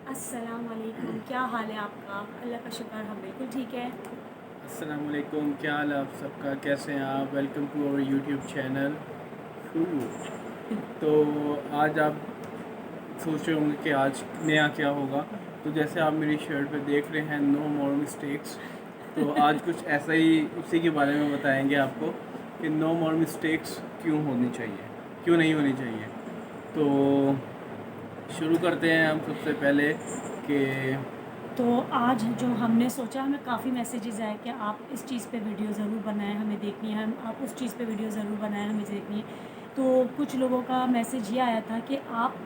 अस्सलाम वालेकुम, क्या हाल है आपका? अल्लाह का शुक्र हम बिल्कुल ठीक है। अस्सलाम वालेकुम, क्या हाल है आप सबका? कैसे हैं आप? Welcome to our YouTube channel. तो आज आप सोच रहे होंगे कि आज नया क्या होगा। तो जैसे आप मेरी शर्ट पे देख रहे हैं, नो मोर मिस्टेक्स। तो आज कुछ ऐसा ही उसी के बारे में बताएंगे आपको कि नो मोर मिस्टेक्स क्यों होनी चाहिए, क्यों नहीं होनी चाहिए। तो शुरू करते हैं हम सबसे पहले कि तो आज जो हमने सोचा, हमें काफ़ी मैसेजेस आए कि आप इस चीज़ पे वीडियो ज़रूर बनाएं, हमें देखनी है। हम आप उस चीज़ पे वीडियो ज़रूर बनाएं, हमें देखनी है। तो कुछ लोगों का मैसेज ये आया था कि आप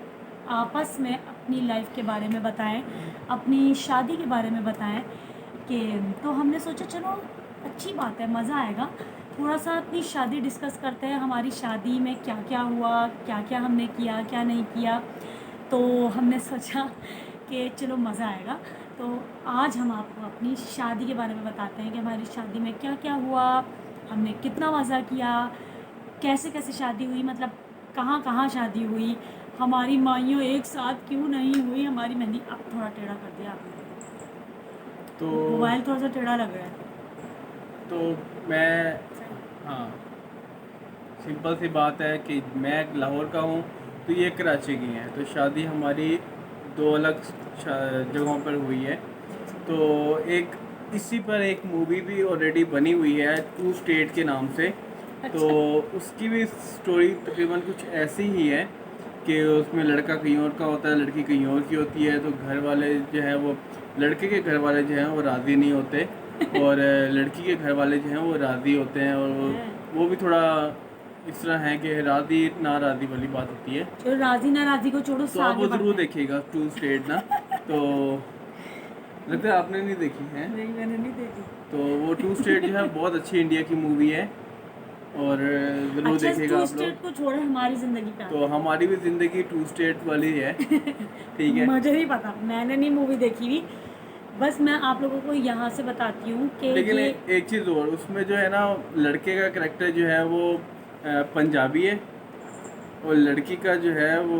आपस में अपनी लाइफ के बारे में बताएं, अपनी शादी के बारे में बताएं। कि तो हमने सोचा चलो अच्छी बात है, मज़ा आएगा। थोड़ा सा अपनी शादी डिस्कस करते हैं, हमारी शादी में क्या क्या हुआ, क्या क्या हमने किया, क्या नहीं किया। तो हमने सोचा कि चलो मज़ा आएगा। तो आज हम आपको अपनी शादी के बारे में बताते हैं कि हमारी शादी में क्या क्या हुआ, हमने कितना मज़ा किया, कैसे कैसे शादी हुई, मतलब कहाँ कहाँ शादी हुई, हमारी माइयों एक साथ क्यों नहीं हुई, हमारी मेहंदी। अब थोड़ा टेढ़ा कर दिया आपने, तो मोबाइल थोड़ा सा टेढ़ा लग रहा है। तो मैं हाँ, सिंपल सी बात है कि मैं लाहौर का हूँ, तो ये कराची की हैं। तो शादी हमारी दो अलग जगहों पर हुई है। तो एक इसी पर एक मूवी भी ऑलरेडी बनी हुई है, टू स्टेट के नाम से। तो अच्छा। उसकी भी स्टोरी तकरीबन कुछ ऐसी ही है कि उसमें लड़का कहीं और का होता है, लड़की कहीं और की होती है। तो घर वाले जो है वो, लड़के के घर वाले जो हैं वो राज़ी नहीं होते, और लड़की के घर वाले जो हैं वो राज़ी होते हैं। और वो भी थोड़ा इस तरह है कि राज़ी नाराज़ी वाली बात होती है। चलो राजी नाराजी को छोड़ो, तो उससे आप आगे वो ज़रूर बढ़ते हैं। देखिएगा, टू स्टेट ना। तो लगता है आपने नहीं देखी है। नहीं, मैंने नहीं देखी। तो वो टू स्टेट जो है बहुत अच्छी इंडिया की मूवी है, और ज़रूर अच्छा, देखिएगा टू आप लोग। स्टेट को छोड़ो, हमारी ज़िंदगी पे तो आते हैं। हमारी भी ज़िंदगी टू स्टेट वाली है। ठीक है। मुझे नहीं पता, मैंने नहीं मूवी देखी हुई। बस मैं आप लोगों को यहाँ से बताती हूँ कि लेकिन ये एक चीज़ और, उसमें जो है ना, लड़के का करेक्टर जो है वो पंजाबी है, और लड़की का जो है वो,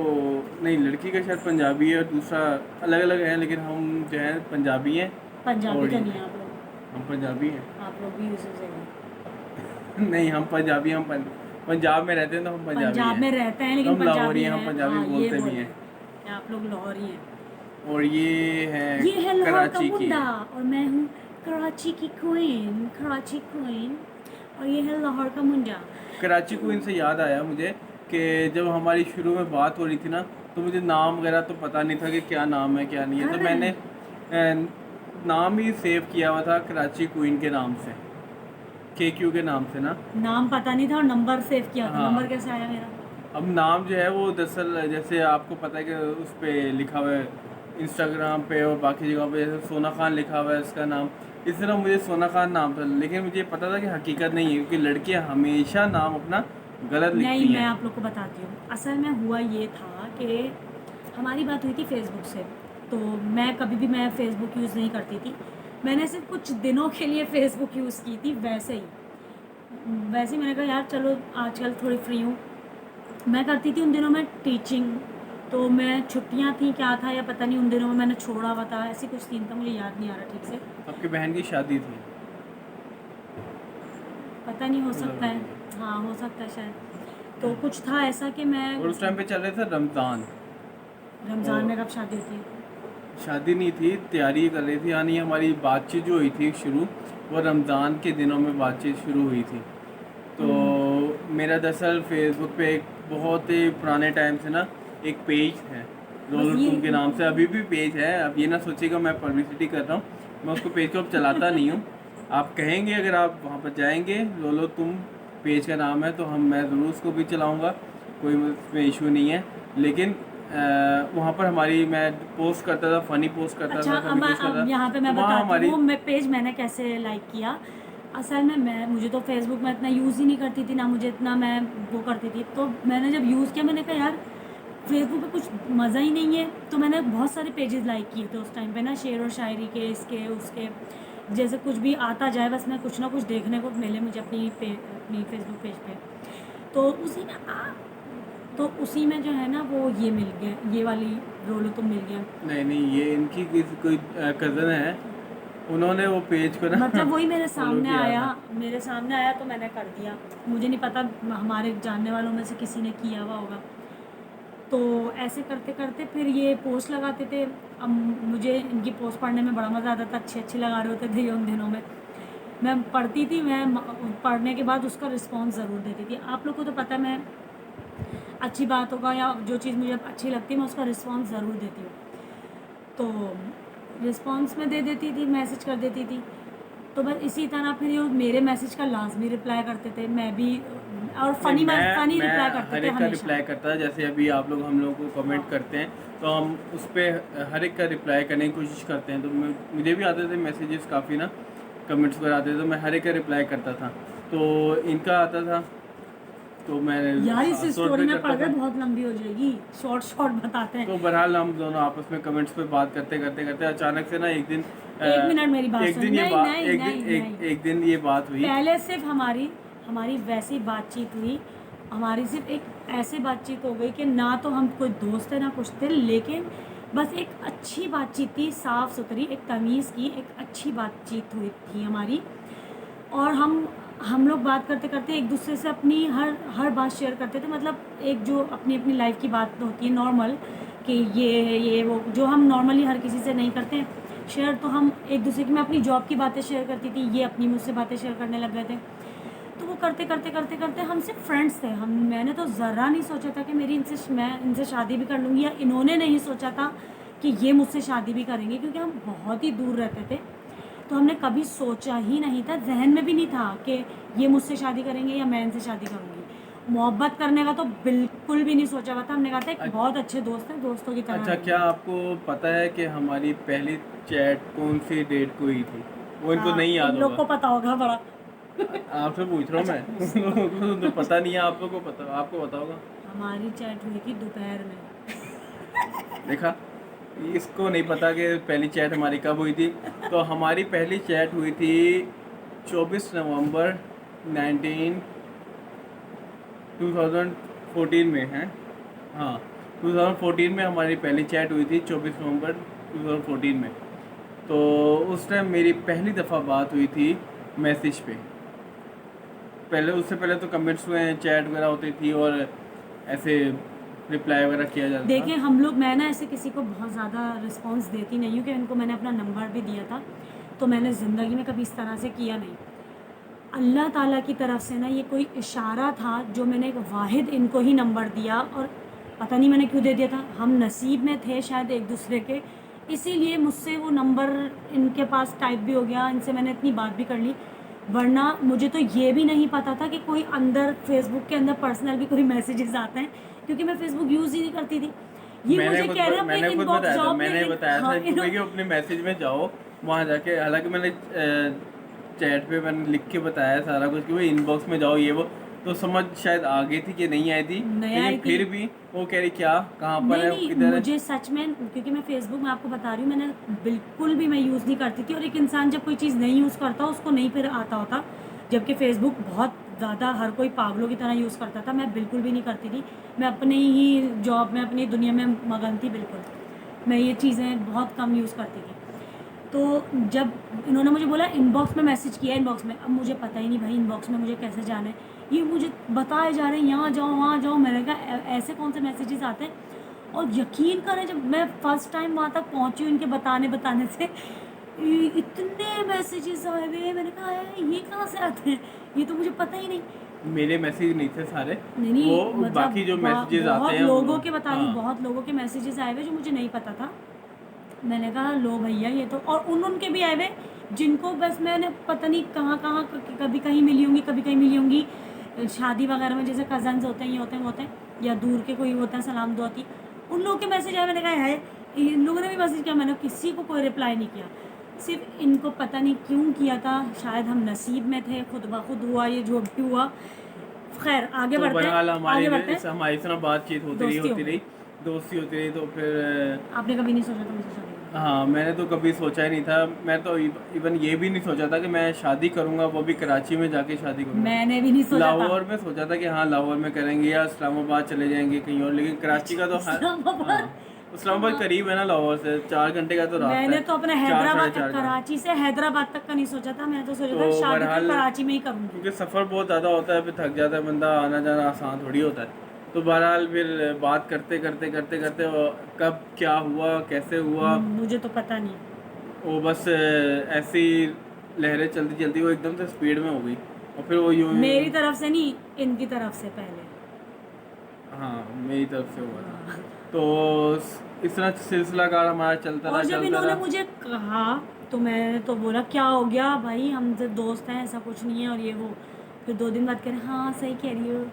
नहीं, लड़की का शायद पंजाबी है और दूसरा अलग अलग है, लेकिन हम जो है पंजाबी हैं। पंजाबी और तो नहीं है आप लोग। हम पंजाबी हैं। आप लोग भी यूसुफ से हैं। नहीं, हम पंजाबी, पंजाब में रहते हैं, तो हम पंजाबी पंजाब हैं। में रहते हैं तो लेकिन हम लाहौरी पंजाबी हैं, हम हैं, पंजाबी हाँ ये बोलते भी बोल रहे हैं। हैं कि आप लोग लाहौरी हैं। और ये है ये है लाहौर का कराची की मुंडा, है। और मैं हूँ कराची की क्वीन, कराची क्वीन। और ये है लाहौर का मुंडा। कराची तो को इनसे याद आया मुझे कि जब हमारी शुरू में बात हो रही थी ना, तो मुझे नाम वगैरह तो पता नहीं था कि क्या नाम है क्या नहीं है। कर तो रहे मैंने हैं। नाम ही सेव किया हुआ था कराची क्वीन के नाम से, के क्यू के नाम से ना। नाम पता नहीं था और नंबर सेव किया था। हाँ। नंबर कैसे आया मेरा? अब नाम जो है वो दरअसल, जैसे आपको पता है कि उस पर लिखा हुआ है इंस्टाग्राम पे और बाकी जगहों पे, जैसे सोना खान लिखा हुआ है इसका नाम। इस तरह मुझे सोना खान नाम था, लेकिन मुझे पता था कि हकीकत नहीं है, क्योंकि लड़कियां हमेशा नाम अपना गलत नहीं, लिखती मैं हैं। आप लोग को बताती हूँ। असल में हुआ ये था कि हमारी बात हुई थी फेसबुक से। तो मैं कभी भी मैं फ़ेसबुक यूज़ नहीं करती थी। मैंने सिर्फ कुछ दिनों के लिए फ़ेसबुक यूज़ की थी, वैसे ही। वैसे ही मैंने कहा यार चलो आजकल थोड़ी फ्री हूँ। मैं करती थी उन दिनों में टीचिंग। तो मैं छुट्टियाँ थी क्या था या पता नहीं, उन दिनों में मैंने छोड़ा हुआ था, ऐसी कुछ सीन था, मुझे याद नहीं आ रहा ठीक से। आपकी बहन की शादी थी। पता नहीं, हो सकता है। और हाँ, हो सकता है शायद। तो कुछ था ऐसा कि मैं उस टाइम पे चल रहे थे रमज़ान। रमज़ान और में कब शादी होती है? शादी नहीं थी, तैयारी कर रही थी, यानी हमारी बातचीत जो हुई थी शुरू, वो रमज़ान के दिनों में बातचीत शुरू हुई थी। तो मेरा दरअसल फेसबुक पे एक बहुत ही पुराने टाइम से ना एक पेज है, बस रोल ये तुम के नाम से, अभी भी पेज है। अब ये ना सोचिएगा मैं पब्लिसिटी कर रहा हूँ, मैं उसको पेज को अब चलाता नहीं हूँ। आप कहेंगे अगर आप वहाँ पर जाएंगे, रोलो तुम पेज का नाम है, तो मैं ज़रूर उसको भी चलाऊँगा, कोई उसमें इशू नहीं है। लेकिन वहाँ पर हमारी, मैं पोस्ट करता था, फ़नी पोस्ट करता अच्छा, था, कभी कुछ अब करता था, यहाँ पे तो मैं वहाँ बताती हूँ हमारी। वो मैं पेज मैंने कैसे लाइक किया। असल में मुझे तो फेसबुक में इतना यूज़ ही नहीं करती थी, ना मुझे इतना मैं वो करती थी। तो मैंने जब यूज़ किया, मैंने कहा यार फेसबुक पे कुछ मज़ा ही नहीं है। तो मैंने बहुत सारे पेजेस लाइक किए थे उस टाइम पे ना, शेर और शायरी के, इसके उसके, जैसे कुछ भी आता जाए बस मैं कुछ ना कुछ देखने को मिले मुझे अपनी फेसबुक पेज पे। तो उसी में तो उसी में जो है ना वो ये मिल गया, ये वाली रोल तो मिल गया। नहीं नहीं, ये इनकी कोई कज़न है, उन्होंने वो पेज को ना मतलब वही मेरे फॉलो सामने किया आया, था। मेरे सामने आया तो मैंने कर दिया। मुझे नहीं पता, हमारे जानने वालों में से किसी ने किया हुआ होगा। तो ऐसे करते करते फिर ये पोस्ट लगाते थे। अब मुझे इनकी पोस्ट पढ़ने में बड़ा मज़ा आता था, अच्छे अच्छे लगा रहे होते थे ये उन दिनों में। मैं पढ़ती थी, पढ़ने के बाद उसका रिस्पॉन्स ज़रूर देती थी। आप लोग को तो पता है, मैं अच्छी बात होगा या जो चीज़ मुझे अच्छी लगती है मैं उसका रिस्पॉन्स ज़रूर देती हूँ। तो रिस्पॉन्स में दे देती थी, मैसेज कर देती थी। तो बस इसी तरह फिर ये मेरे मैसेज का लाजमी रिप्लाई करते थे, मैं भी। और नहीं, फनी मैं रिप्लाई करते हर थे एक का हमेशा। रिप्लाई करता, जैसे अभी आप लोग हम लोग को कमेंट हाँ। करते हैं तो हम उस पर हर एक का रिप्लाई करने की कोशिश करते हैं। तो मुझे भी आते थे मैसेजेस काफ़ी ना, कमेंट्स पर आते थे, तो मैं हर एक का रिप्लाई करता था। तो इनका आता था तो मैं यार इस शॉर्ट स्टोरी पे में करता पढ़ के था। बहुत लंबी हो जाएगी, शॉर्ट शॉर्ट बताते हैं। तो बहरहाल हम दोनों आपस में कमेंट्स पे बात करते करते करते अचानक से ना एक दिन एक मिनट मेरी बात एक सुन, दिन ये नहीं बात नहीं नहीं नहीं, एक दिन ये बात हुई। पहले सिर्फ हमारी हमारी वैसी बातचीत हुई। हमारी सिर्फ एक ऐसे बातचीत हो गई कि ना तो हम कोई दोस्त थे ना कुछ थे, लेकिन बस एक अच्छी बातचीत थी, साफ़ सुथरी, एक तमीज़ की एक अच्छी बातचीत हुई थी हमारी। और हम लोग बात करते करते एक दूसरे से अपनी हर हर बात शेयर करते थे। मतलब एक जो अपनी अपनी लाइफ की बात होती है नॉर्मल, कि ये वो जो हम नॉर्मली हर किसी से नहीं करते हैं शेयर, तो हम एक दूसरे की, मैं अपनी जॉब की बातें शेयर करती थी, ये अपनी मुझसे बातें शेयर करने लग गए थे। तो वो करते करते करते करते हम सिर्फ फ्रेंड्स थे। मैंने तो ज़रा नहीं सोचा था कि मैं इनसे शादी भी कर लूँगी, या इन्होंने नहीं सोचा था कि ये मुझसे शादी भी करेंगे, क्योंकि हम बहुत ही दूर रहते थे। तो हमने कभी सोचा ही नहीं था, जहन में भी नहीं था कि ये मुझसे शादी करेंगे या मैं इनसे शादी करूँगी। मोहब्बत करने का तो बिल्कुल भी नहीं सोचा हुआ था। हमने कहा था एक बहुत अच्छे दोस्त हैं, दोस्तों की तरह अच्छा, रहेंगे। क्या आपको पता है कि हमारी पहली चैट कौन सी डेट को हुई थी? वो इनको हाँ, नहीं याद उन लोग होगा। को पता होगा बड़ा। आपसे पूछ रहा हूँ अच्छा, मैं उन लोगों को तो पता नहीं है, आप लोगों को पता, आपको पता होगा। हमारी चैट हुई थी दोपहर में। देखा, इसको नहीं पता कि पहली चैट हमारी कब हुई थी। तो हमारी पहली चैट हुई थी 24 नवंबर 19 2014 में है। हाँ, 2014 में हमारी पहली चैट हुई थी, 24 नवंबर 2014 में। तो उस टाइम मेरी पहली दफ़ा बात हुई थी मैसेज पे। पहले, उससे पहले तो कमेंट्स में चैट वगैरह होती थी और ऐसे रिप्लाई वगैरह किया जाता था। देखिए हम लोग, मैं ना ऐसे किसी को बहुत ज़्यादा रिस्पॉन्स देती नहीं हूँ, कि इनको मैंने अपना नंबर भी दिया था, तो मैंने ज़िंदगी में कभी इस तरह से किया नहीं। अल्लाह ताला की तरफ से ना ये कोई इशारा था, जो मैंने एक वाहिद इनको ही नंबर दिया, और पता नहीं मैंने क्यों दे दिया था। हम नसीब में थे शायद एक दूसरे के, इसीलिए मुझसे वो नंबर इनके पास टाइप भी हो गया, इनसे मैंने इतनी बात भी कर ली। वरना मुझे तो ये भी नहीं पता था कि कोई अंदर फेसबुक के अंदर पर्सनल भी कोई मैसेजेस आते हैं, क्योंकि मैं फेसबुक यूज़ ही नहीं करती थी। ये मुझे कह रहे हैं अपने मैंने खुद इनबॉक्स बताया था, जाओ, मैंने बताया था हाँ इनको भाई कि अपने मैसेज में जाओ, वहाँ जाके, हालांकि मैंने चैट पे मैंने लिख के बताया सारा कुछ कि भाई इनबॉक्स में जाओ, ये वो, तो समझ शायद आ गई थी कि नहीं आई थी। नहीं लेकिन आई थी। फिर भी वो कह रही क्या, कहाँ पर नहीं है, नहीं, किधर है। मुझे सच में, क्योंकि मैं फेसबुक में आपको बता रही हूँ, मैंने बिल्कुल भी मैं यूज़ नहीं करती थी। और एक इंसान जब कोई चीज़ नहीं यूज़ करता उसको नहीं फिर आता होता, जबकि फेसबुक बहुत ज़्यादा हर कोई पागलों की तरह यूज़ करता था, मैं बिल्कुल भी नहीं करती थी। मैं अपनी ही जॉब में, अपनी दुनिया में मगन थी बिल्कुल। मैं ये चीज़ें बहुत कम यूज़ करती थी। तो जब इन्होंने मुझे बोला इनबॉक्स में मैसेज किया, इनबॉक्स में, अब मुझे पता ही नहीं भाई इनबॉक्स में मुझे कैसे जाना है। ये मुझे बताए जा रहे हैं यहाँ जाओ वहाँ जाओ। मैंने कहा ऐसे कौन से मैसेजेस आते हैं। और यकीन करें, जब मैं फ़र्स्ट टाइम वहाँ तक पहुँची हूँ इनके बताने से, इतने मैसेजेस आए हुए। मैंने कहा ये कहाँ से आते हैं, ये तो मुझे पता ही नहीं। मेरे मैसेज नहीं थे सारे, नहीं नहीं, वो मतलब बाकी जो मैसेजेस आते बहुत हैं लोगों के बता रही हूँ, हाँ। बहुत लोगों के मैसेजेस आए हुए जो मुझे नहीं पता था। मैंने कहा लो भैया ये तो, और उनके भी आए हुए जिनको बस मैंने पता नहीं कहाँ कहाँ कभी कहीं मिली होंगी, कभी कहीं मिली होंगी, शादी वगैरह में, जैसे कज़न्स होते हैं, ये होते हैं वो होते हैं, या दूर के कोई होता है सलाम दुआ की, उन लोगों के मैसेज आए। मैंने कहा है, इन लोगों ने भी मैसेज किया, मैंने किसी को कोई रिप्लाई नहीं किया। सिर्फ इनको पता नहीं क्यों किया था, शायद हम नसीब में थे, खुद ब खुद हुआ ये जो भी हुआ। खैर आगे तो बढ़ते बहरहाल हैं, आगे बढ़ते हैं। हमारी इस तरह बातचीत दोस्ती हो होती गई। रही, दोस्ती होती रही। तो फिर आपने कभी नहीं सोचा था मुझसे शादी करने हाँ, मैंने तो कभी सोचा ही नहीं था। मैं तो इवन ये भी नहीं सोचा था कि मैं शादी करूँगा, वो भी कराची में जाके शादी करूँगा। मैंने भी नहीं सोचा था। लाहौर में सोचा था कि हाँ लाहौर में करेंगे या इस्लामाबाद चले जाएंगे कहीं और, लेकिन कराची का तो इस्लामाबाद। हाँ, इस्लामाबाद हाँ, करीब है ना लाहौर से, 4 घंटे का तो रास्ता मैंने है, तो अपने 4 साढ़े हैदराबाद, 4 का। कराची से हैदराबाद तक का नहीं सोचा था। मैं तो सोचा था तो शादी तो बहरहाल कराची में ही करूँगी। क्योंकि सफ़र बहुत ज़्यादा होता है, फिर थक जाता है बंदा, आना जाना आसान थोड़ी होता है। तो बहरहाल फिर बात करते करते करते करते कब क्या हुआ कैसे हुआ, मुझे तो पता नहीं। वो बस ऐसी लहरें चलती चलती वो एकदम से स्पीड में हो गई, और फिर वो यूं मेरी तरफ से नहीं, इनकी तरफ से पहले। हाँ मेरी तरफ से हुआ था। तो इस तरह सिलसिला कार हमारा चलता रहा और जब चलता इन्होंने रहा। मुझे कहा तो मैंने तो बोला क्या हो गया भाई, हम सिर्फ दोस्त हैं, ऐसा कुछ नहीं है और ये वो। फिर 2 दिन बाद कह रहे हाँ सही कह रही हो,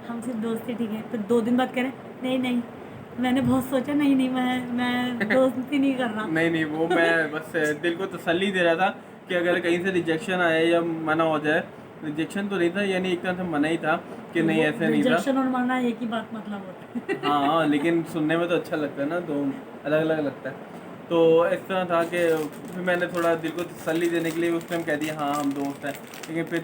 हम सिर्फ दोस्त ही, ठीक है। फिर 2 दिन बाद कह रहे नहीं नहीं, मैंने बहुत सोचा, नहीं नहीं, मैं दोस्ती नहीं कर रहा। नहीं नहीं, वो मैं बस दिल को तसल्ली दे रहा था कि अगर कहीं से रिजेक्शन आए या मना हो जाए। रिजेक्शन तो नहीं था, यानी एक तरह से मना ही था कि नहीं वो ऐसे नहीं था। रिजेक्शन और माना एक ही बात मतलब होता है। हाँ लेकिन सुनने में तो अच्छा लगता है ना, तो अलग अलग लगता है। तो इस तरह था कि फिर मैंने थोड़ा दिल को तसल्ली देने के लिए उस टाइम कह दिया हाँ हम दोस्त हैं, लेकिन फिर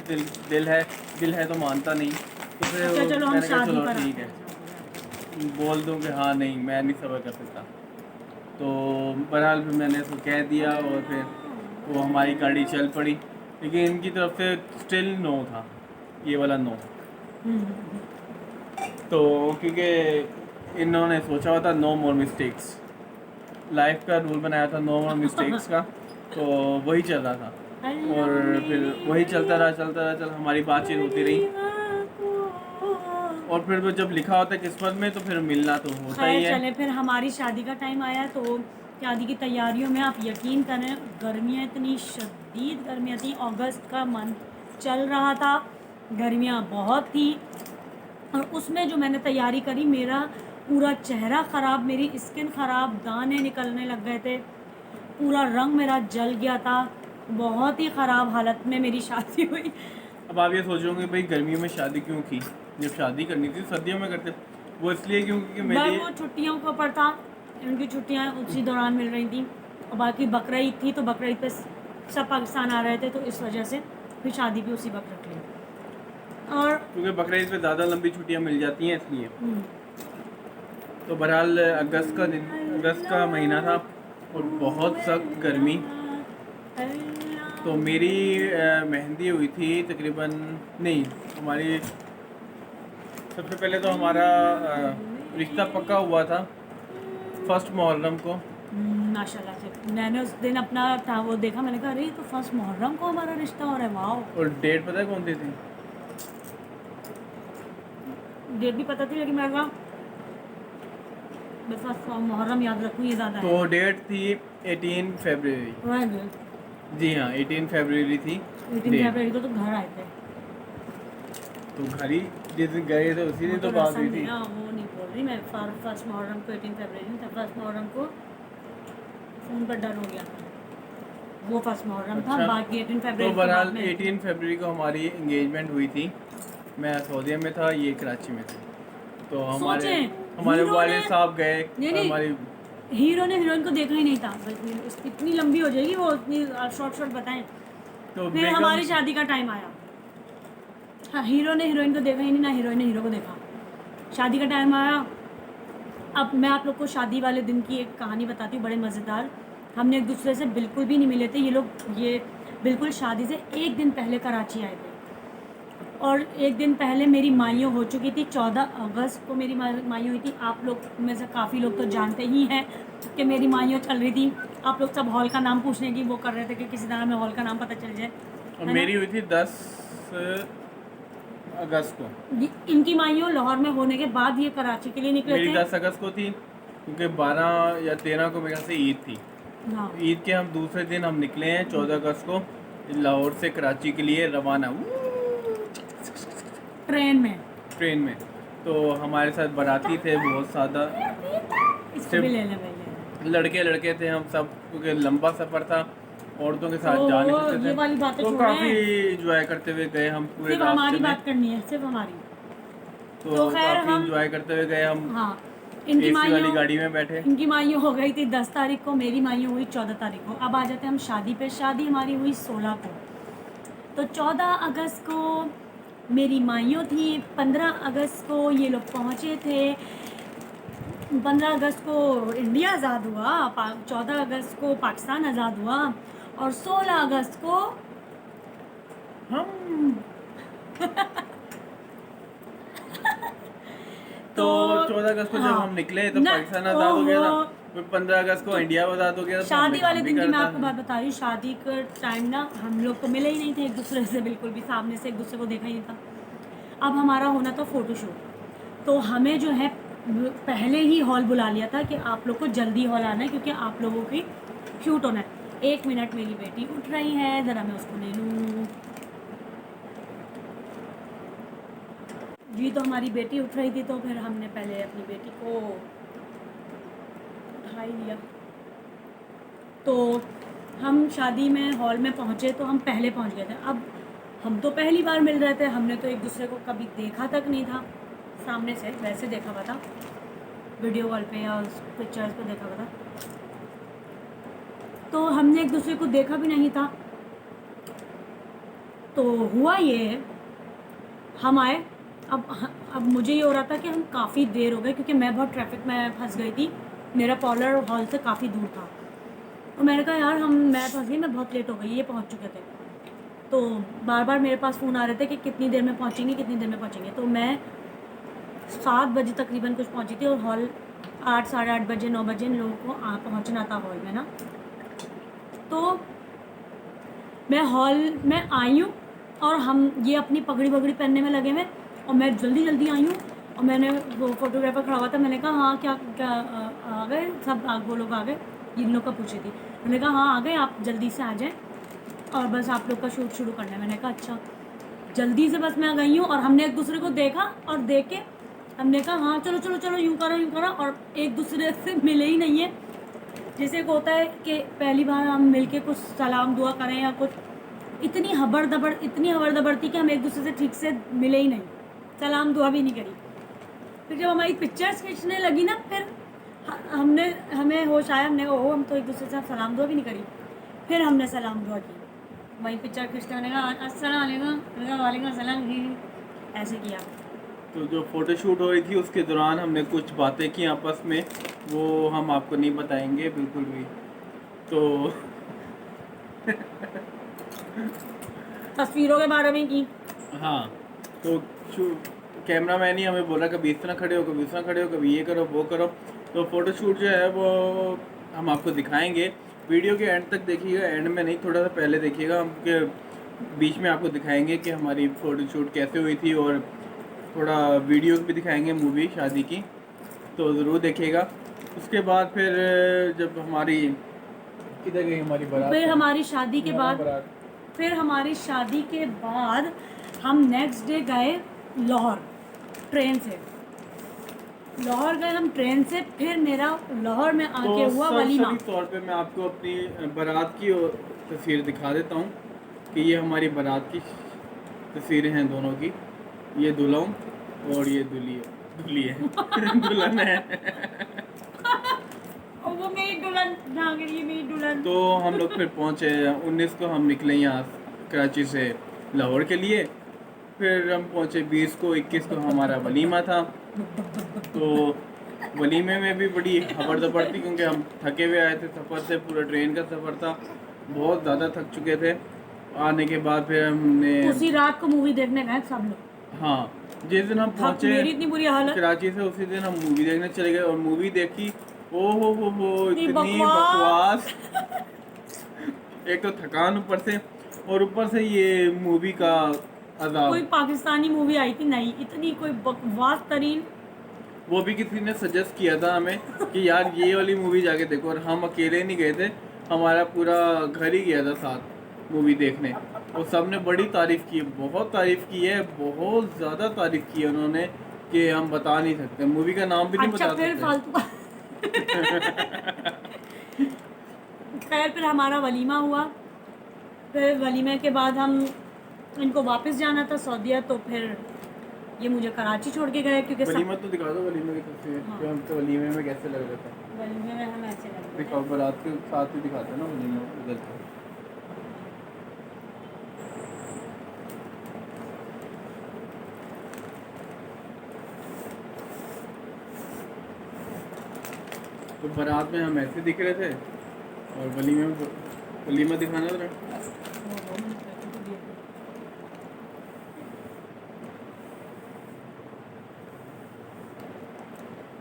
दिल है तो मानता नहीं। तो फिर अच्छा चलो हम मैंने कहा शादी चलो पर ठीक आते है, हैं। बोल दूँ कि हाँ नहीं मैं नहीं सब्र कर सकता। तो बहरहाल फिर मैंने उसको कह दिया और फिर वो हमारी गाड़ी चल पड़ी, लेकिन इनकी तरफ से स्टिल नो था, ये वाला नो। तो क्योंकि इन्होंने सोचा हुआ था नो मोर मिस्टेक्स, लाइफ का रूल बनाया था नो मोर मिस्टेक्स का, तो वही चल रहा था। और फिर वही चलता रहा चल हमारी बातचीत होती रही। और फिर वो जब लिखा होता है किस्मत में तो फिर मिलना तो होता ही खैर है। चले, फिर हमारी शादी का टाइम आया तो शादी की तैयारियों में आप यकीन करें, गर्मियाँ इतनी शदीद गर्मियाँ थी, अगस्त का मंथ चल रहा था, गर्मियाँ बहुत थी। और उसमें जो मैंने तैयारी करी, मेरा पूरा चेहरा ख़राब, मेरी स्किन ख़राब, दाने निकलने लग गए थे, पूरा रंग मेरा जल गया था, बहुत ही ख़राब हालत में मेरी शादी हुई। अब आप ये सोच रहे होंगे भाई गर्मियों में शादी क्यों की, जब शादी करनी थी सर्दियों में करते। वो इसलिए क्योंकि बस मेरी वो छुट्टियों के ऊपर था, उनकी छुट्टियां उसी दौरान मिल रही थी, और बाकी बकरा ईद थी तो बकरा ईद पे सब पाकिस्तान आ रहे थे, तो इस वजह से फिर शादी भी उसी वक्त रख ली। और क्योंकि बकरीद पे ज़्यादा लंबी छुट्टियां मिल जाती हैं इसलिए। तो बहरहाल अगस्त का महीना था और बहुत सख्त गर्मी। तो मेरी मेहंदी हुई थी तकरीबन, नहीं हमारी सबसे पहले तो हमारा रिश्ता पक्का हुआ था फर्स्ट मुहर्रम को। माशाल्लाह से मैंने उस दिन अपना था वो देखा, मैंने कहा अरे ये तो फर्स्ट मुहर्रम को हमारा रिश्ता हो रहा है, वाह। और डेट पता है कौन सी थी? डेट भी पता थी लेकिन मैं कहा बस फर्स्ट मुहर्रम याद रखूँ, ये ज़्यादा तो डेट थी 18 फरवरी। है। जी हाँ 18 फरवरी थी 18 डेट। फरवरी को तो घर आए थे। तो घर ही जिस दिन गए थे उसी दिन तो बात हुई थी। वो नहीं बोल रही मैं, फर्स्ट मुहर्रम को 18 फरवरी था, फर्स्ट मुहर्रम को फ़ोन पर डर हो गया था, वो फर्स्ट मुहर्रम था। अच्छा। बाकी 18 फरवरी तो बहरहाल 18 फरवरी को हमारी एंगेजमेंट हुई थी। मैं सऊदीया में था, ये कराची में थे। तो हमारे हीरो वालिद ने- साहब गए, नहीं, हमारी हीरो ने हीरोइन को देखा ही नहीं था, बल्कि इतनी लंबी हो जाएगी वो, इतनी शॉर्ट बताएं। तो फिर हमारी शादी का टाइम आया, हाँ, हीरो ने हीरोइन को देखा ही नहीं, ना हीरोइन ने हीरो को देखा। शादी का टाइम आया। अब मैं आप लोग को शादी वाले दिन की एक कहानी बताती हूँ, बड़े मज़ेदार। हमने एक दूसरे से बिल्कुल भी नहीं मिले थे, ये बिल्कुल शादी से एक दिन पहले कराची आए थे। और एक दिन पहले मेरी माइयों हो चुकी थी, 14 अगस्त को मेरी माइयों हुई थी। आप लोग में से काफ़ी लोग तो जानते ही हैं कि मेरी माइयों चल रही थी। आप लोग सब हॉल का नाम पूछने की वो कर रहे थे कि किसी तरह में हॉल का नाम पता चल जाए। और मेरी हुई थी 10 अगस्त को। इनकी माइयों लाहौर में होने के बाद ये कराची के लिए निकले मेरी थे। 10 अगस्त को थी क्योंकि 12 या 13 को मेरे ख्याल से ईद थी। हाँ, ईद के हम दूसरे दिन हम निकले हैं 14 अगस्त को लाहौर से कराची के लिए रवाना ट्रेन में। तो हमारे साथ बाराती थे बहुत सादा, इसको भी ले ले भैया। लड़के थे हम सब, क्योंकि लंबा सफ़र था, औरतों के साथ जा नहीं सकते ये थे। वाली बातें तो छोड़ें। काफ़ी इंजॉय करते हुए गए हम पूरे सिर्फ हमारी रास्ते में। बात करनी है, सिर्फ हमारी। तो खैर काफ़ी हम, इंजॉय करते हुए गए हम। हाँ, इनकी एसी वाली माइयों गाड़ी में बैठे। इनकी माइयों हो गई थी 10 तारीख को, मेरी माइयों हुई 14 तारीख को। अब आ जाते हैं हम शादी पे। शादी हमारी हुई 16 को। तो 14 अगस्त को मेरी माइयों थी, 15 अगस्त को ये लोग पहुँचे थे, 15 अगस्त को इंडिया आज़ाद हुआ, 14 अगस्त को पाकिस्तान आज़ाद हुआ, और 16 अगस्त को हम तो 14 अगस्त को जब हाँ, हम निकले तो ना, पाकिस्तान आज़ाद हो गया था। ओहो, फिर 15 अगस्त को इंडिया आज़ाद हो गया था। तो शादी हमने वाले काम भी दिन की मैं करता आपको था। बात बता रही हूँ। शादी का टाइम ना हम लोग तो मिले ही नहीं थे एक दूसरे से, बिल्कुल भी सामने से एक दूसरे को देखा ही नहीं था। अब हमारा होना था फ़ोटोशूट। तो हमें जो है पहले ही हॉल बुला लिया था कि आप लोग को जल्दी हॉल आना है क्योंकि आप लोगों की शूट होना है। 1 मिनट, मेरी बेटी उठ रही है, ज़रा मैं उसको ले लूँ। जी, तो हमारी बेटी उठ रही थी तो फिर हमने पहले अपनी बेटी को उठा ही लिया। तो हम शादी में हॉल में पहुँचे तो हम पहले पहुँच गए थे। अब हम तो पहली बार मिल रहे थे, हमने तो एक दूसरे को कभी देखा तक नहीं था सामने से, वैसे देखा हुआ था वीडियो कॉल पे या पिक्चर्स पे देखा हुआ था। तो हमने एक दूसरे को देखा भी नहीं था। तो हुआ ये, हम आए। अब मुझे ये हो रहा था कि हम काफ़ी देर हो गए क्योंकि मैं बहुत ट्रैफिक में फंस गई थी। मेरा पार्लर हॉल से काफ़ी दूर था। और मैंने कहा यार मैं फंस गई, मैं बहुत लेट हो गई, ये पहुंच चुके थे। तो बार बार मेरे पास फ़ोन आ रहे थे कि कितनी देर में पहुंचेंगे, कितनी देर में पहुंचेंगे। तो मैं 7 बजे तकरीबन कुछ पहुंची थी और हॉल 8, साढ़े 8 बजे, 9 बजे इन लोगों को पहुंचना था हॉल में ना। तो मैं हॉल में आई हूँ और हम ये अपनी पगड़ी वगड़ी पहनने में लगे हुए, और मैं जल्दी जल्दी आई हूँ। और मैंने वो फोटोग्राफर खड़ा हुआ था, मैंने कहा हाँ क्या क्या आ गए सब, वो लोग आ गए, इन लोग का पूछी थी। मैंने कहा हाँ आ गए, आप जल्दी से आ जाएं और बस आप लोग का शूट शुरू करना है। मैंने कहा अच्छा। जल्दी से बस मैं गई हूँ और हमने एक दूसरे को देखा और देख के हमने कहा हाँ चलो चलो चलो, यूँ करो, और एक दूसरे से मिले ही नहीं है। जैसे एक होता है कि पहली बार हम मिलके कुछ सलाम दुआ करें या कुछ, इतनी हबड़ दबड़ थी कि हम एक दूसरे से ठीक से मिले ही नहीं, सलाम दुआ भी नहीं करी। फिर जब हमारी पिक्चर्स खींचने लगी ना, फिर हमें होश आया, हमने ओह हम तो एक दूसरे से सलाम दुआ भी नहीं करी। फिर हमने सलाम दुआ की, वही पिक्चर खींचते मैंने कहा अस्सलाम वालेकुम, वालेकुम अस्सलाम, ऐसे किया। तो जो फोटोशूट हो रही थी उसके दौरान हमने कुछ बातें की आपस में, वो हम आपको नहीं बताएंगे बिल्कुल भी। तो तस्वीरों के बारे में की। हाँ, तो कैमरा मैन ही हमें बोला कभी इस तरह खड़े हो, कभी उस तरह खड़े हो, कभी ये करो वो करो। तो फ़ोटोशूट जो है वो हम आपको दिखाएंगे, वीडियो के एंड तक देखिएगा, एंड में नहीं, थोड़ा सा पहले देखिएगा। हम के बीच में आपको दिखाएंगे कि हमारी फ़ोटोशूट कैसे हुई थी और थोड़ा वीडियोस भी दिखाएंगे मूवी शादी की, तो ज़रूर देखिएगा। उसके बाद फिर जब हमारी किधर गई हमारी बारात, फिर हमारी शादी के बाद बारात, फिर हमारी शादी के बाद हम नेक्स्ट डे गए लाहौर ट्रेन से। लाहौर गए हम ट्रेन से, फिर मेरा लाहौर में आके हुआ वलीमा। तौर पे मैं आपको अपनी बारात की तस्वीर दिखा देता हूँ कि ये हमारी बारात की तस्वीरें हैं दोनों की। ये दूल्हा और ये दूल्ही है दुल्हन है। और वो मेरी दुल्हन, ये मेरी दुल्हन। तो हम लोग फिर पहुँचे 19 को, हम निकले यहाँ कराची से लाहौर के लिए। फिर हम पहुँचे 20 को, 21 को हमारा वलीमा था। तो वलीमे में भी बड़ी हबड़ दबड़ थी क्योंकि हम थके हुए आए थे सफ़र से, पूरा ट्रेन का सफ़र था, बहुत ज़्यादा थक चुके थे। आने के बाद फिर हमने उसी रात को मूवी देखने गए सब लोग। हाँ, जिस दिन हम पहुँचे मेरी इतनी बुरी हालत, कराची से, उसी दिन हम मूवी देखने चले गए और मूवी देखी। ओ हो, इतनी इतनी बकवास। बकवास। एक तो थकान ऊपर से, और ऊपर से ये मूवी का अजाब। कोई पाकिस्तानी मूवी आई थी, नहीं इतनी कोई बकवास तरीन। वो भी किसी ने सजेस्ट किया था हमें कि यार ये वाली मूवी जाके देखो, और हम अकेले नहीं गए थे, हमारा पूरा घर ही गया था साथ मूवी देखने। और सब ने बड़ी तारीफ़ की, बहुत तारीफ़ की है, बहुत ज़्यादा तारीफ़ की है उन्होंने कि हम बता नहीं सकते, मूवी का नाम भी नहीं अच्छा, बता फिर सकते। फालतू खैर फिर हमारा वलीमा हुआ। फिर वलीमे के बाद हम इनको वापस जाना था सऊदीया, तो फिर ये मुझे कराची छोड़ के गए क्योंकि वलीमा तो दिखा दो, वलीमे की तस्वीर हाँ। कि हम तो वलीमे में कैसे लग रहे थे। वलीमे में हम ऐसे लग रहे दिखाओ, थे। बारात के साथ ही दिखाते हैं ना वलीमा उधर से। तो बारात में हम ऐसे दिख रहे थे और वलीमा दिखाना जरा।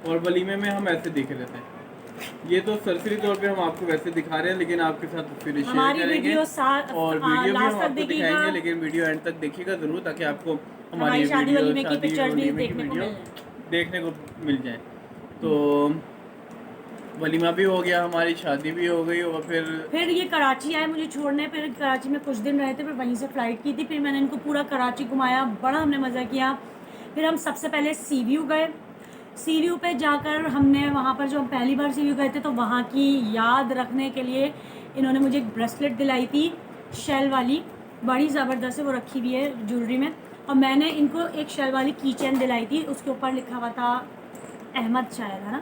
और वलीमे में हम ऐसे दिख रहे थे। ये तो सरसरी तौर पे हम आपको वैसे दिखा रहे हैं, लेकिन आपके साथ तस्वीरें शेयर हमारी करेंगे वीडियो और वीडियो भी लास्ट हम तक आपको देखिएगा। दिखाएंगे, लेकिन वीडियो एंड तक देखिएगा ज़रूर ताकि आपको हमारी हमारी शादी वीडियो वलीमे की शादी पिक्चर भी वलीमे की देखने को वीडियो मिल जाए। देखने को मिल जाए। तो वलीमा भी हो गया, हमारी शादी भी हो गई और फिर ये कराची आए मुझे छोड़ने। फिर कराची में कुछ दिन रहे थे, फिर वहीं से फ़्लाइट की थी। फिर मैंने इनको पूरा कराची घुमाया, बड़ा हमने मज़ा किया। फिर हम सबसे पहले सी व्यू गए। सी व्यू पे जाकर हमने वहाँ पर, जो हम पहली बार सी व्यू गए थे, तो वहाँ की याद रखने के लिए इन्होंने मुझे एक ब्रेसलेट दिलाई थी शेल वाली, बड़ी ज़बरदस्त है, वो रखी हुई है ज्वेलरी में। और मैंने इनको एक शेल वाली की चेन दिलाई थी, उसके ऊपर लिखा हुआ था अहमद, शायद है ना,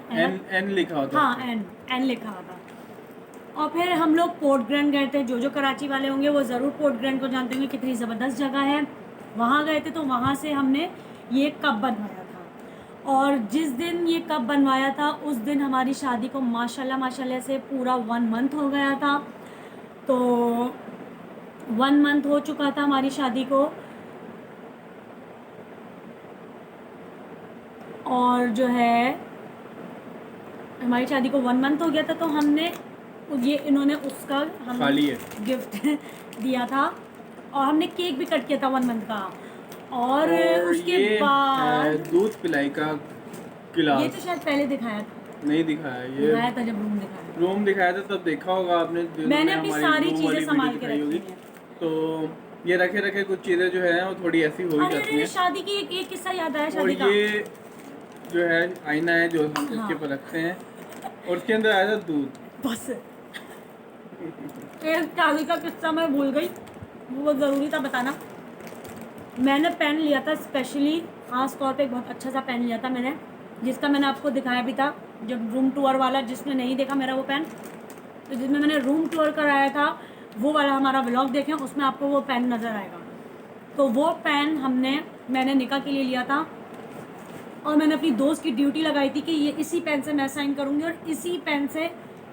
एन लिखा होता हाँ एन लिखा हुआ था। और फिर हम लोग पोर्ट ग्रैंड गए थे। जो कराची वाले होंगे वो ज़रूर पोर्ट ग्रैंड को जानते होंगे, कितनी ज़बरदस्त जगह है। वहाँ गए थे, तो वहाँ से हमने ये कप बनवाया था। और जिस दिन ये कप बनवाया था उस दिन हमारी शादी को माशाल्लाह से पूरा 1 मंथ हो गया था। तो 1 मंथ हो चुका था हमारी शादी को। और जो है हमारी शादी को 1 मंथ हो गया था, तो हमने ये इन्होंने उसका खाली है गिफ्ट दिया था। और हमने केक भी कट किया था 1 मंथ का। और उसके ये बाद दूध पिलाई का गिलास। ये तो शायद पहले दिखाया था, नहीं दिखाया, ये दिखाया था जब रूम दिखाया। रूम दिखाया था तब देखा होगा आपने। मैंने अपनी सारी चीज़ें संभाल के रखी हैं। तो ये रखे रखे कुछ चीज़ें जो है वो थोड़ी ऐसी हो ही जाती अरे हैं। शादी की एक किस्सा याद आया और शादी का। ये जो है आईना है जो हम हाँ। इसके ऊपर रखते हैं, और उसके अंदर आया था दूध। बस एक शादी का किस्सा मैं भूल गई, वो ज़रूरी था बताना। मैंने पेन लिया था स्पेशली, ख़ास तौर पे एक बहुत अच्छा सा पेन लिया था मैंने, जिसका मैंने आपको दिखाया भी था जब रूम टूर वाला, जिसने नहीं देखा मेरा वो पेन, तो जिसमें मैंने रूम टूर कराया था वो वाला हमारा व्लॉग देखें, उसमें आपको वो पेन नज़र आएगा। तो वो पेन मैंने निकाह के लिए लिया था। और मैंने अपनी दोस्त की ड्यूटी लगाई थी कि ये इसी पेन से मैं साइन करूँगी और इसी पेन से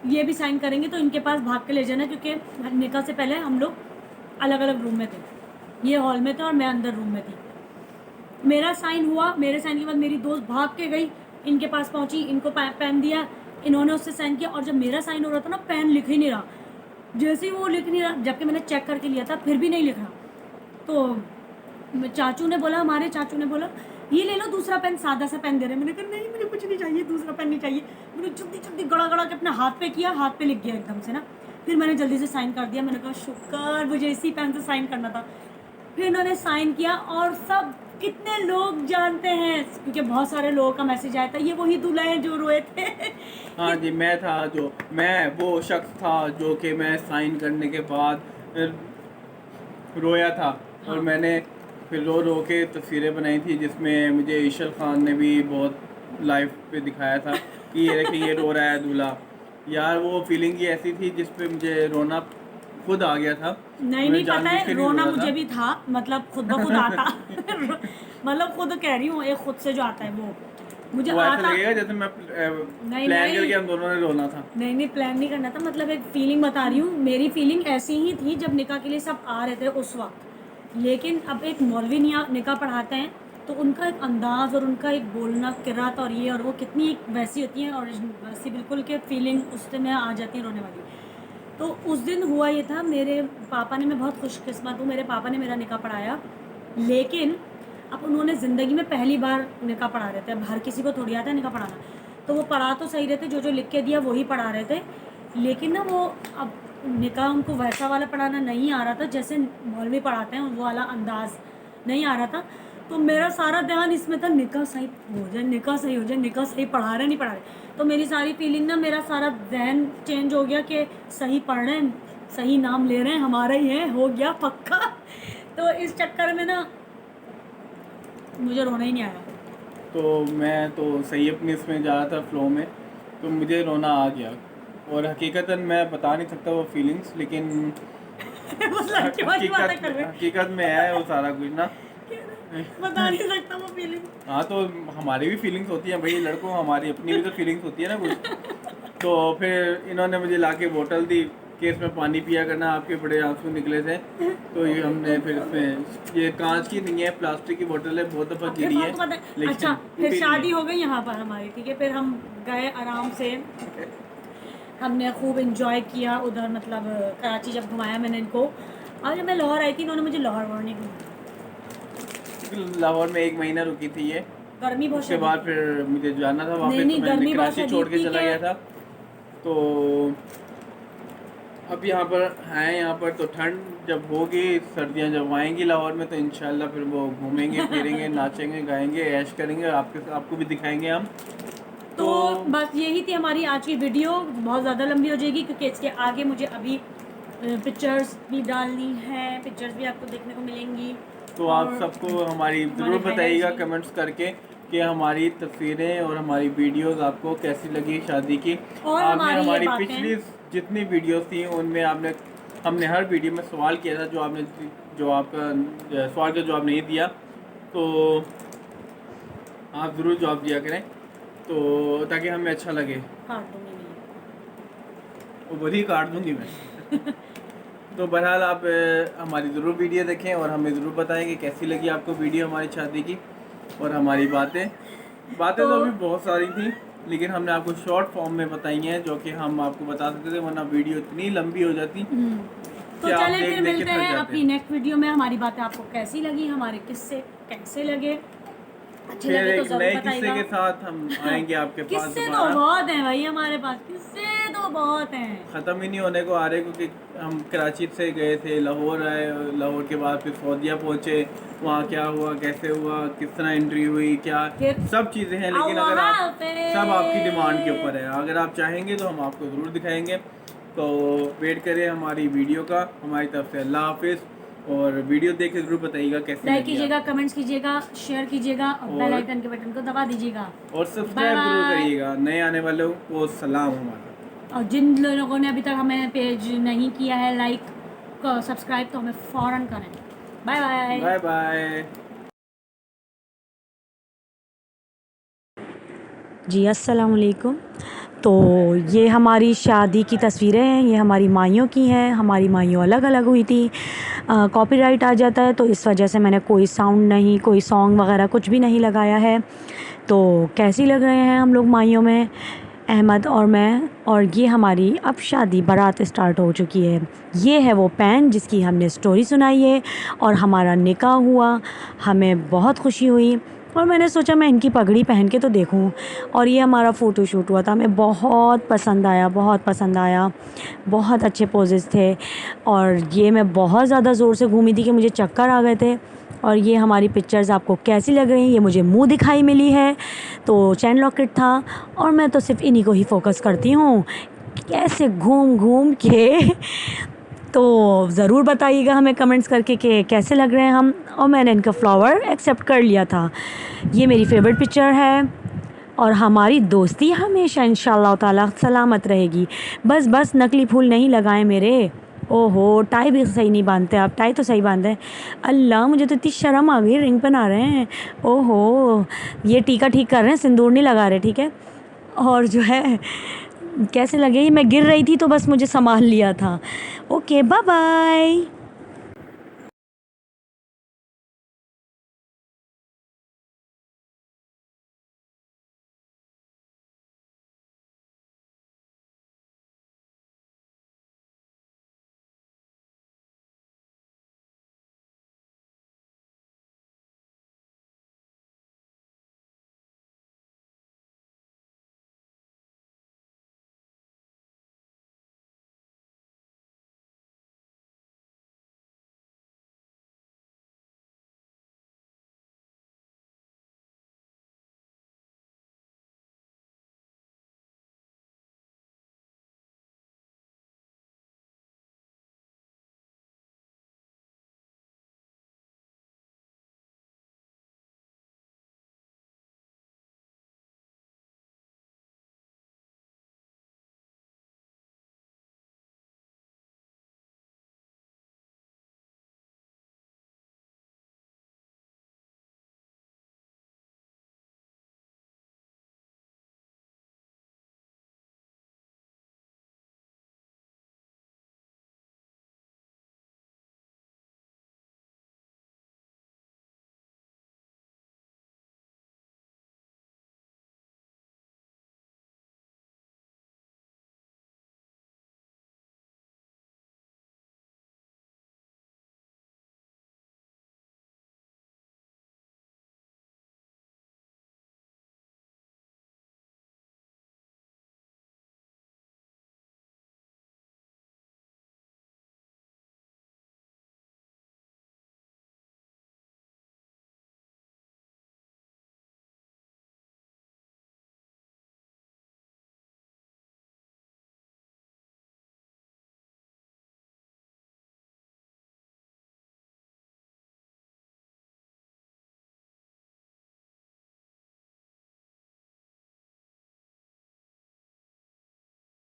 ये भी साइन करेंगे, तो इनके पास भाग के ले जाना, क्योंकि निकाह से पहले हम लोग अलग अलग रूम में थे। ये हॉल में थे और मैं अंदर रूम में थी। मेरा साइन हुआ, मेरे साइन के बाद मेरी दोस्त भाग के गई, इनके पास पहुंची, इनको पेन दिया, इन्होंने उससे साइन किया। और जब मेरा साइन हो रहा था ना, पेन लिख ही नहीं रहा। जैसे ही वो लिख नहीं रहा, जबकि मैंने चेक करके लिया था, फिर भी नहीं लिख रहा। तो चाचू ने बोला, हमारे चाचू ने बोला, ये ले लो दूसरा पेन, सादा सा पेन दे रहे हैं। मैंने कहा नहीं, मुझे कुछ नहीं चाहिए, दूसरा पेन नहीं चाहिए। मैंने जल्दी जल्दी गड़ा गड़ा के अपने हाथ पे किया, हाथ पे लिख गया एकदम से ना। फिर मैंने जल्दी से साइन कर दिया। मैंने कहा शुक्र, मुझे इसी पेन से साइन करना था। फिर इन्होंने साइन किया और सब कितने लोग जानते हैं, क्योंकि बहुत सारे लोगों का मैसेज आया था, ये वही दूल्हा है जो रोए थे। हाँ जी, मैं वो शख्स था जो कि मैं साइन करने के बाद रोया था। हाँ। और मैंने फिर रो रो के तस्वीरें बनाई थी, जिसमें मुझे ईशल खान ने भी बहुत लाइव पे दिखाया था कि ये देखिए ये रो रहा है दूल्हा। यार वो फीलिंग ही ऐसी थी जिस पे मुझे रोना खुद आ गया था। नहीं पता है, रोना मुझे था। भी था, मतलब खुद ब खुद आता। मतलब खुद कह रही हूँ, एक खुद से जो आता है वो मुझे वो ऐसा आता। लगेगा जैसे मैं प्लान करके हम दोनों ने रोना था। नहीं प्लान नहीं करना था, मतलब एक फीलिंग बता रही हूँ। मेरी फीलिंग ऐसी ही थी जब निकाह के लिए सब आ रहे थे उस वक्त। लेकिन अब एक मौलवी निकाह पढ़ाते हैं, तो उनका एक अंदाज़ और उनका एक बोलना, किरात और ये और वो कितनी वैसी होती है, और वैसी बिल्कुल के फीलिंग उससे में आ जाती है रोने वाली। तो उस दिन हुआ ये था, मेरे पापा ने, मैं बहुत खुशकिस्मत हूँ, मेरे पापा ने मेरा निकाह पढ़ाया। लेकिन अब उन्होंने ज़िंदगी में पहली बार निकाह पढ़ा रहे थे। अब हर किसी को थोड़ी आता है निकाह पढ़ाना, तो वो पढ़ा तो सही रहे थे, जो जो लिख के दिया वही पढ़ा रहे थे। लेकिन ना वो अब निकाह उनको वैसा वाला पढ़ाना नहीं आ रहा था जैसे मौलवी पढ़ाते हैं, वो वाला अंदाज़ नहीं आ रहा था। तो मेरा सारा ध्यान इसमें था, निकाह सही हो जाए, निकाह सही हो जाए, निकाह सही पढ़ा रहे नहीं पढ़ा रहे। तो मेरी सारी फीलिंग ना, मेरा सारा जहन चेंज हो गया कि सही पढ़ रहे हैं, सही नाम ले रहे हैं, हमारा ही है, हो गया पक्का। तो इस चक्कर में ना मुझे रोना ही नहीं आया। तो मैं तो सही अपनी इसमें जा रहा था फ्लो में, तो मुझे रोना आ गया। और हकीकतन मैं बता नहीं सकता वो फीलिंग्स, लेकिन बस लड़के वाली बातें कर रहे हैं। हकीकत में है वो सारा कुछ ना। बता नहीं सकता वो फीलिंग। हाँ, तो हमारी भी फीलिंग्स होती हैं भाई लड़कों, हमारी अपनी भी तो फीलिंग्स होती है ना कुछ। तो फिर इन्होंने मुझे लाके बोतल दी कि इसमें पानी पिया करना, आपके बड़े आंसू निकले थे। तो ये हमने फिर इसमें, ये कांच की नहीं है, प्लास्टिक की बोतल है, बहुत दफ़ा गिरी है लेकिन अच्छा, फिर टूटी शादी नहीं हो गई यहाँ पर हमारी, ठीक है। फिर हम गए आराम से, हमने खूब इंजॉय किया उधर, मतलब कराची जब घुमाया मैंने इनको। और जब मैं लाहौर आई थी इन्होंने मुझे लाहौर नहीं घुमाया। है। लाहौर में 1 महीना रुकी थी ये, गर्मी बहुत उसके बाद फिर मुझे जाना था वापस, नहीं, तो मैंने गर्मी बहुत कराची छोड़ के शदीद चला थी गया था। तो अब यहाँ पर हैं, यहाँ पर तो ठंड जब होगी, सर्दियाँ जब आएंगी लाहौर में, तो इंशाल्लाह फिर वो घूमेंगे फिरेंगे, नाचेंगे गाएंगे, ऐश करेंगे, आपको भी दिखाएंगे हम। तो बस यही थी हमारी आज की वीडियो। बहुत ज़्यादा लंबी हो जाएगी क्योंकि इसके आगे मुझे अभी पिक्चर्स भी डालनी है, पिक्चर्स भी आपको देखने को मिलेंगी। तो आप सबको हमारी ज़रूर बताइएगा कमेंट्स करके कि हमारी तस्वीरें और हमारी वीडियोस आपको कैसी लगी शादी की। और आपने हमारी ये पिछली जितनी वीडियोस थी उनमें हमने हर वीडियो में सवाल किया था, जो आपका सवाल का जवाब नहीं दिया, तो आप ज़रूर जवाब दिया करें, तो ताकि हमें अच्छा लगे। काट दूंगी वो वही काट दूंगी मैं। तो बहरहाल आप हमारी ज़रूर वीडियो देखें और हमें ज़रूर बताएं कि कैसी लगी आपको वीडियो हमारी शादी की। और हमारी बातें तो अभी बहुत सारी थी, लेकिन हमने आपको शॉर्ट फॉर्म में बताई हैं, जो कि हम आपको बता सकते थे, वरना वीडियो इतनी लंबी हो जाती। तो चलें फिर मिलते हैं अपनी नेक्स्ट वीडियो में। हमारी बातें आपको कैसी लगी, हमारे किस्से कैसे लगे, अच्छे फिर लगे तो एक जरूर नए बताइएगा। किस्से के साथ हम आएंगे आपके पास किस्से तो दोबारा। बहुत हैं भाई हमारे पास, किस्से तो बहुत हैं, ख़त्म ही नहीं होने को आ रहे, क्योंकि हम कराची से गए थे, लाहौर आए, लाहौर के बाद फिर सऊदीया पहुँचे, वहाँ क्या हुआ, कैसे हुआ, किस तरह एंट्री हुई, क्या सब चीज़ें हैं। लेकिन अगर आप सब आपकी डिमांड के ऊपर है, अगर आप चाहेंगे तो हम आपको ज़रूर दिखाएंगे। तो वेट करें हमारी वीडियो का। हमारी तरफ से अल्लाह हाफिज़, और वीडियो देख के ज़रूर बताइएगा कैसे लाइक कीजिएगा, कमेंट्स कीजिएगा, शेयर कीजिएगा और बेल आइकन के बटन को दबा दीजिएगा और सब्सक्राइब जरूर करिएगा। नए आने वालों को सलाम हमारा। और जिन लोगों ने अभी तक हमें पेज नहीं किया है लाइक सब्सक्राइब, तो हमें फ़ौरन करें। Bye bye bye bye. जी अस्सलाम वालेकुम। तो ये हमारी शादी की तस्वीरें हैं, ये हमारी माइयों की हैं। हमारी माइयों अलग अलग हुई थी, कॉपीराइट आ जाता है, तो इस वजह से मैंने कोई साउंड नहीं, कोई सॉन्ग वगैरह कुछ भी नहीं लगाया है। तो कैसी लग रहे हैं हम लोग माइयों में, अहमद और मैं। और ये हमारी अब शादी बारात स्टार्ट हो चुकी है। ये है वो पैन जिसकी हमने स्टोरी सुनाई है, और हमारा निकाह हुआ, हमें बहुत खुशी हुई। और मैंने सोचा मैं इनकी पगड़ी पहन के तो देखूं, और ये हमारा फ़ोटो शूट हुआ था। हमें बहुत पसंद आया, बहुत पसंद आया, बहुत अच्छे पोजेस थे। और ये मैं बहुत ज़्यादा ज़ोर से घूमी थी कि मुझे चक्कर आ गए थे। और ये हमारी पिक्चर्स आपको कैसी लग रही हैं, ये मुझे मुंह दिखाई मिली है, तो चैन लॉकेट था, और मैं तो सिर्फ इन्हीं को ही फोकस करती हूँ, कैसे घूम घूम के। तो ज़रूर बताइएगा हमें कमेंट्स करके कि कैसे लग रहे हैं हम। और मैंने इनका फ्लावर एक्सेप्ट कर लिया था। ये मेरी फेवरेट पिक्चर है, और हमारी दोस्ती हमेशा इंशाअल्लाह ताला सलामत रहेगी। बस नकली फूल नहीं लगाएं मेरे। ओहो, टाई भी सही नहीं बांधते आप, टाई तो सही बांधे। अल्लाह, मुझे तो इतनी शर्म आ गई, रिंग पहना रहे हैं। ओहो, ये टीका ठीक कर रहे हैं, सिंदूर नहीं लगा रहे, ठीक है। और जो है कैसे लगे, ये मैं गिर रही थी तो बस मुझे संभाल लिया था। Okay, bye bye.